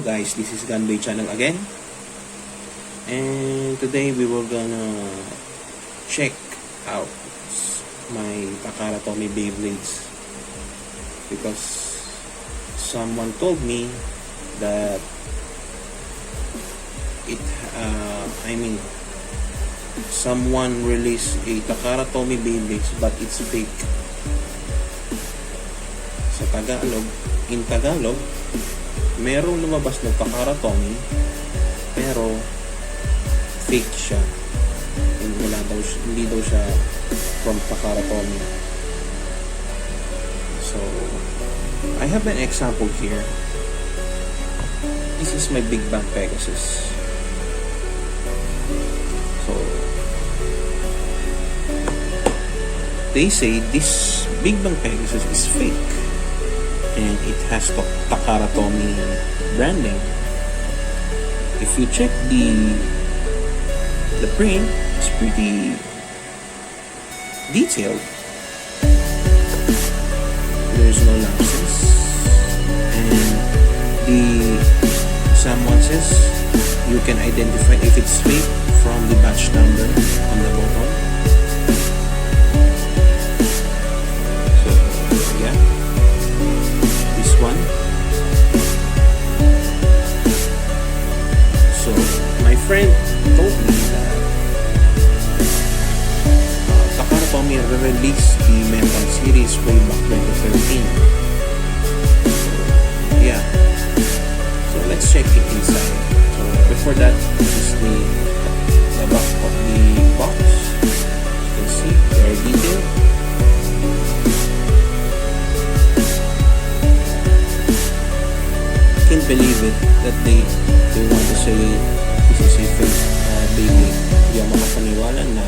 Hello guys, this is Gunboy channel again, and today we were gonna check out my Takara Tomy Beyblades because someone told me that someone released a Takara Tomy Beyblades but it's fake. In Tagalog, merong lumabas ng Takara Tomy pero fake siya. Hindi daw siya from Takara Tomy. So, I have an example here. This is my Big Bang Pegasus. So, they say this Big Bang Pegasus is fake. And it has Takara Tomy branding. If you check the print, it's pretty detailed. There's no lapses, and someone says you can identify if it's fake from the batch number on the bottom. One. So my friend told me that Takara Tomy released the Metal series way back 2013. So, yeah. So let's check it inside. So before that, this is the back of the box. You can see very detailed. Can't believe it that they want to say this is a fake Beyblade. Hindi ako makapaniwala na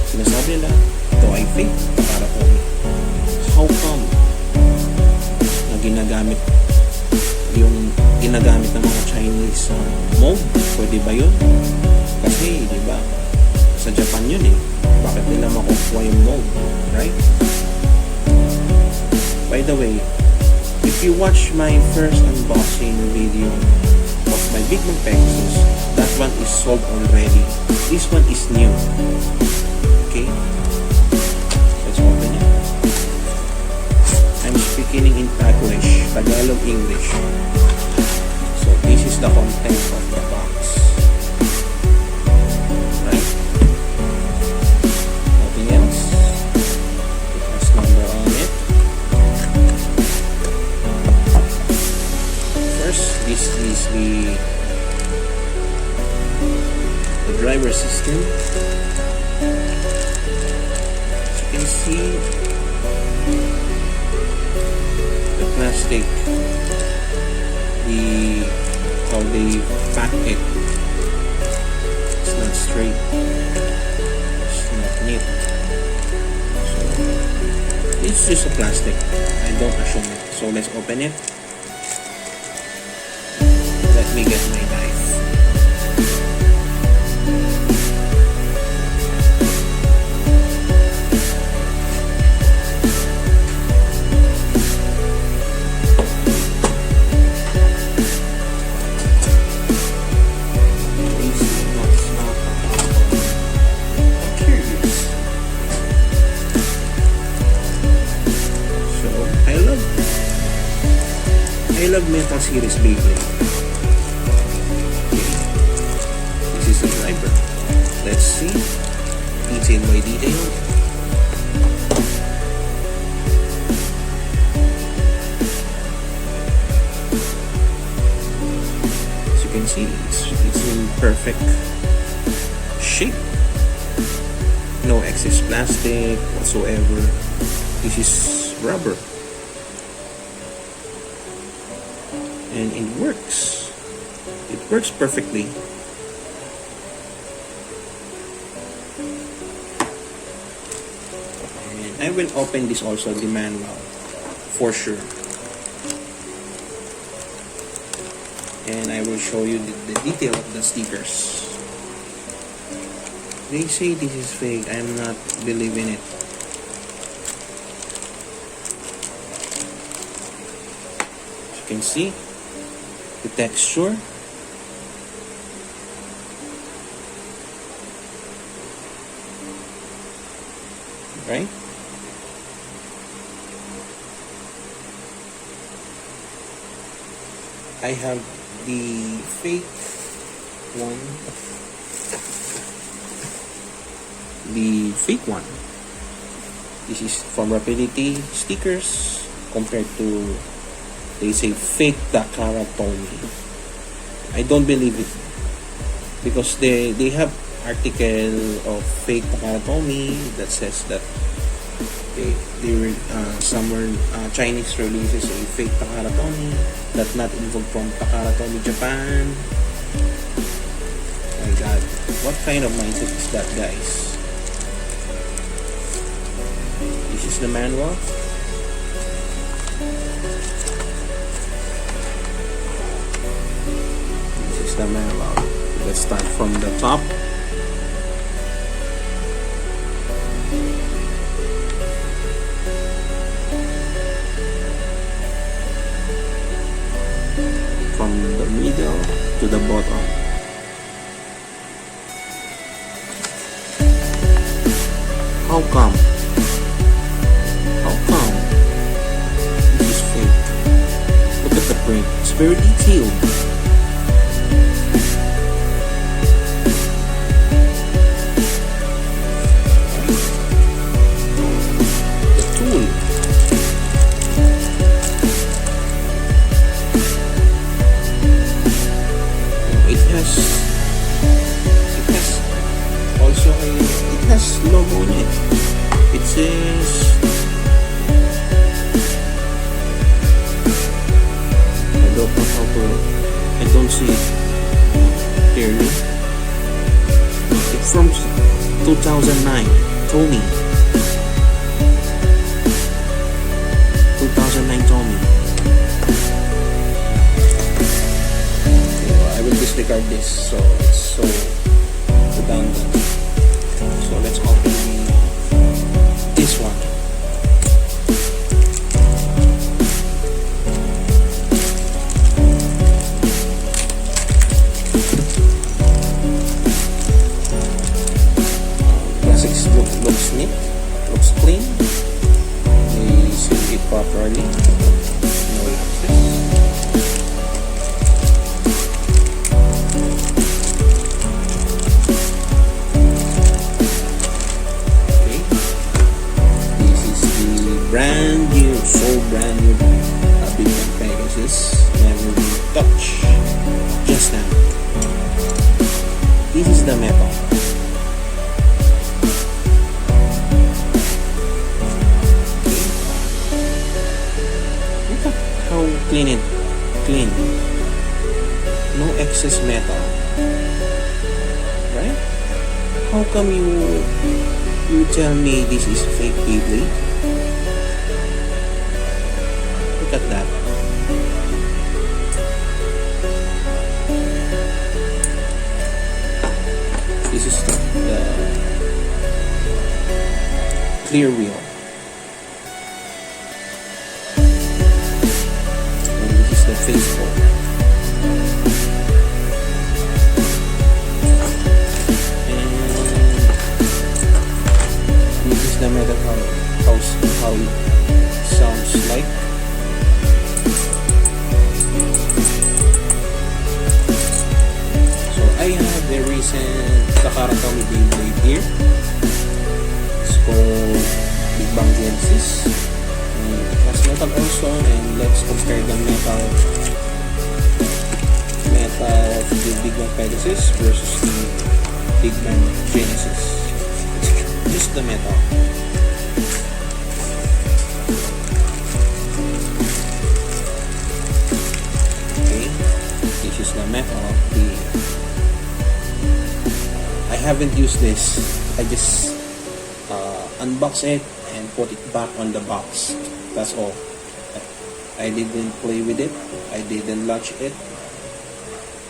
sinasabi nila ito ay fake Takara Tomy. How come na ginagamit ng mga Chinese mold? Pwede ba yun? Kasi di ba sa Japan yun eh, bakit nila makukuha yung mold, right? By the way, if you watch my first unboxing video of my Big Bang Pegasus, that one is sold already. This one is new. Okay? Let's open it. I'm speaking in Tagalog English. So this is the content of the box. Right? Nothing else. It has number on it. This is the driver system. As you can see, the plastic, how they pack it, it's not straight, it's not neat. So it's just a plastic. I don't assume it. So let's open it. Let me get my knife. I'm curious. So, I love Metal series Beyblade. The driver. Let's see detail by detail. As you can see, it's in perfect shape. No excess plastic whatsoever. This is rubber, and it works. It works perfectly. I will open this also, the manual, for sure. And I will show you the detail of the stickers. They say this is fake. I'm not believing it. As you can see, the texture. Right? I have the fake one. The fake one. This is from Rapidity stickers compared to, they say, fake Takara Tomy. I don't believe it because they have article of fake Takara Tomy that says that they were somewhere Chinese releases a fake Takara Tomy that not involved from Takara Tomy Japan. Oh my god, what kind of mindset is that, guys? This is the manual. This is the manual. Let's start from the top. From the middle to the bottom. How come? How come? This is fake. Look at the print. It's very detailed. The tool. It has also it has logo on it. It says I don't know how to, I don't see it clearly. It's from 2009 Tomy. 2009 Tomy. I will disregard this, so it's so redundant. So let's open this one. Classics looks neat, looks clean. They seal it properly. No lapses. Brand new, so brand new big bang packages, never been touched just now. This is the metal. Look at how clean. No excess metal, right? How come you tell me this is fake Beyblade? Look at that. This is the clear wheel. And this is the face hole. And this is the metal how it sounds like. I have a recent Takara Tomy Beyblade here. It's called Big Bang Genesis. It has metal also, and let's compare the metal of the Big Bang Pegasus versus the Big Bang Genesis. It's just the metal. Okay, this is the metal of the. I haven't used this. I just unbox it and put it back on the box. That's all. I didn't play with it. I didn't launch it.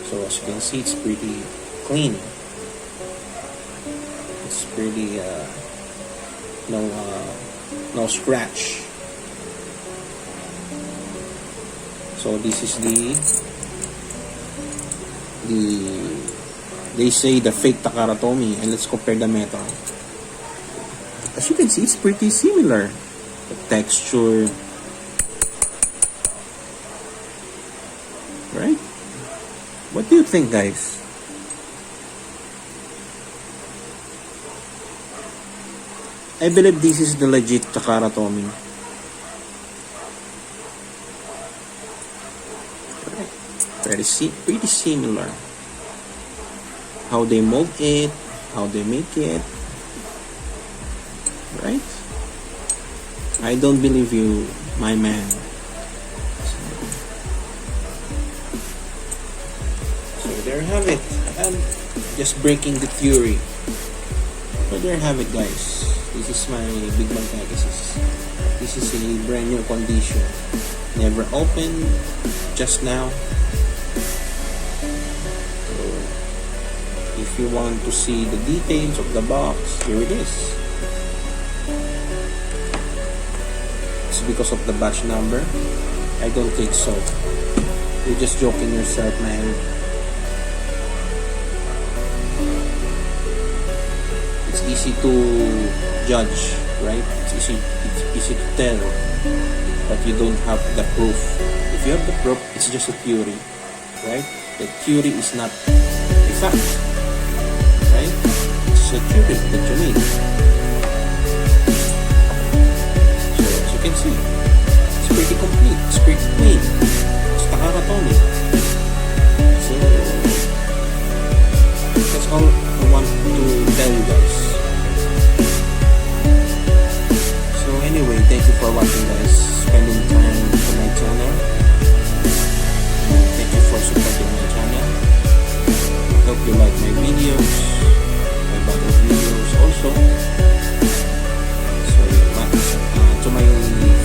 So as you can see, it's pretty clean. It's pretty no scratch. So this is the they say the fake Takara Tomy, and let's compare the metal. As you can see, it's pretty similar. The texture, right? What do you think, guys? I believe this is the legit Takara Tomy. Pretty similar. How they mold it, how they make it, right? I don't believe you, my man. So there you have it. I'm just breaking the theory. So there you have it, guys. This is my Big Man Pegasus. This is a brand new condition. Never opened, just now. So if you want to see the details of the box, here it is. It's because of the batch number? I don't think so. You're just joking yourself, man. It's easy to judge, right? It's easy to tell, but you don't have the proof. If you have the proof, it's just a theory, right? The theory is not a fact, right? It's a theory that you made. So as you can see, it's pretty complete, it's pretty clean. It's Takara Tomy. So that's all I want to tell you guys. Anyway, thank you for watching, guys. Spending time on my channel. Thank you for supporting my channel. Hope you like my videos, my battle videos also. So, to my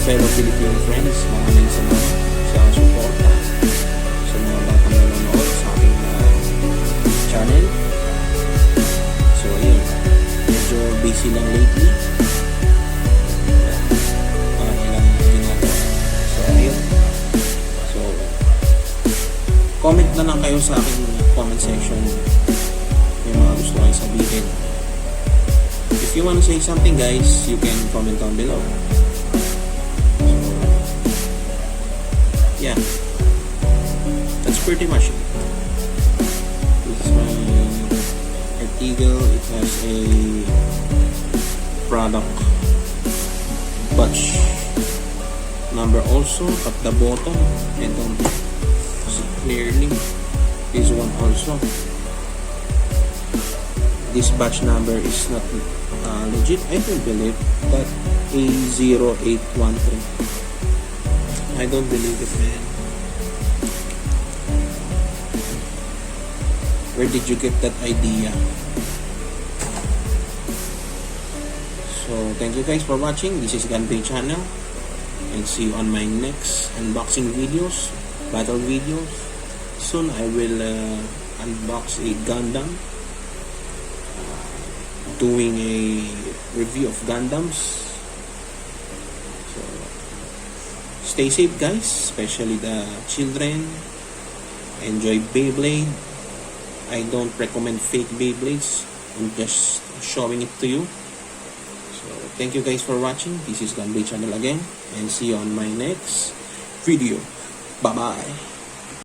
fellow Filipino friends, maraming salamat sa suporta sa mga batang nanonood sa aking channel. So, yun. Medyo busy lang lately. Comment na lang kayo sa aking comment section yung mga gusto kayo sabihin. If you want to say something, guys, you can comment down below. So, yeah, that's pretty much it. This is my Red Eagle. It has a product batch number also at the bottom. I don't clearly. This one also. This batch number is not legit. I don't believe that A0813. I don't believe it, man. Where did you get that idea? So thank you guys for watching. This is Gunplay channel, and see you on my next unboxing videos, battle videos. Soon I will unbox a Gundam, doing a review of Gundams. So stay safe, guys, especially the children. Enjoy Beyblade. I don't recommend fake Beyblades. I'm just showing it to you. So thank you guys for watching. This is Gunplay channel again, and see you on my next video. Bye bye.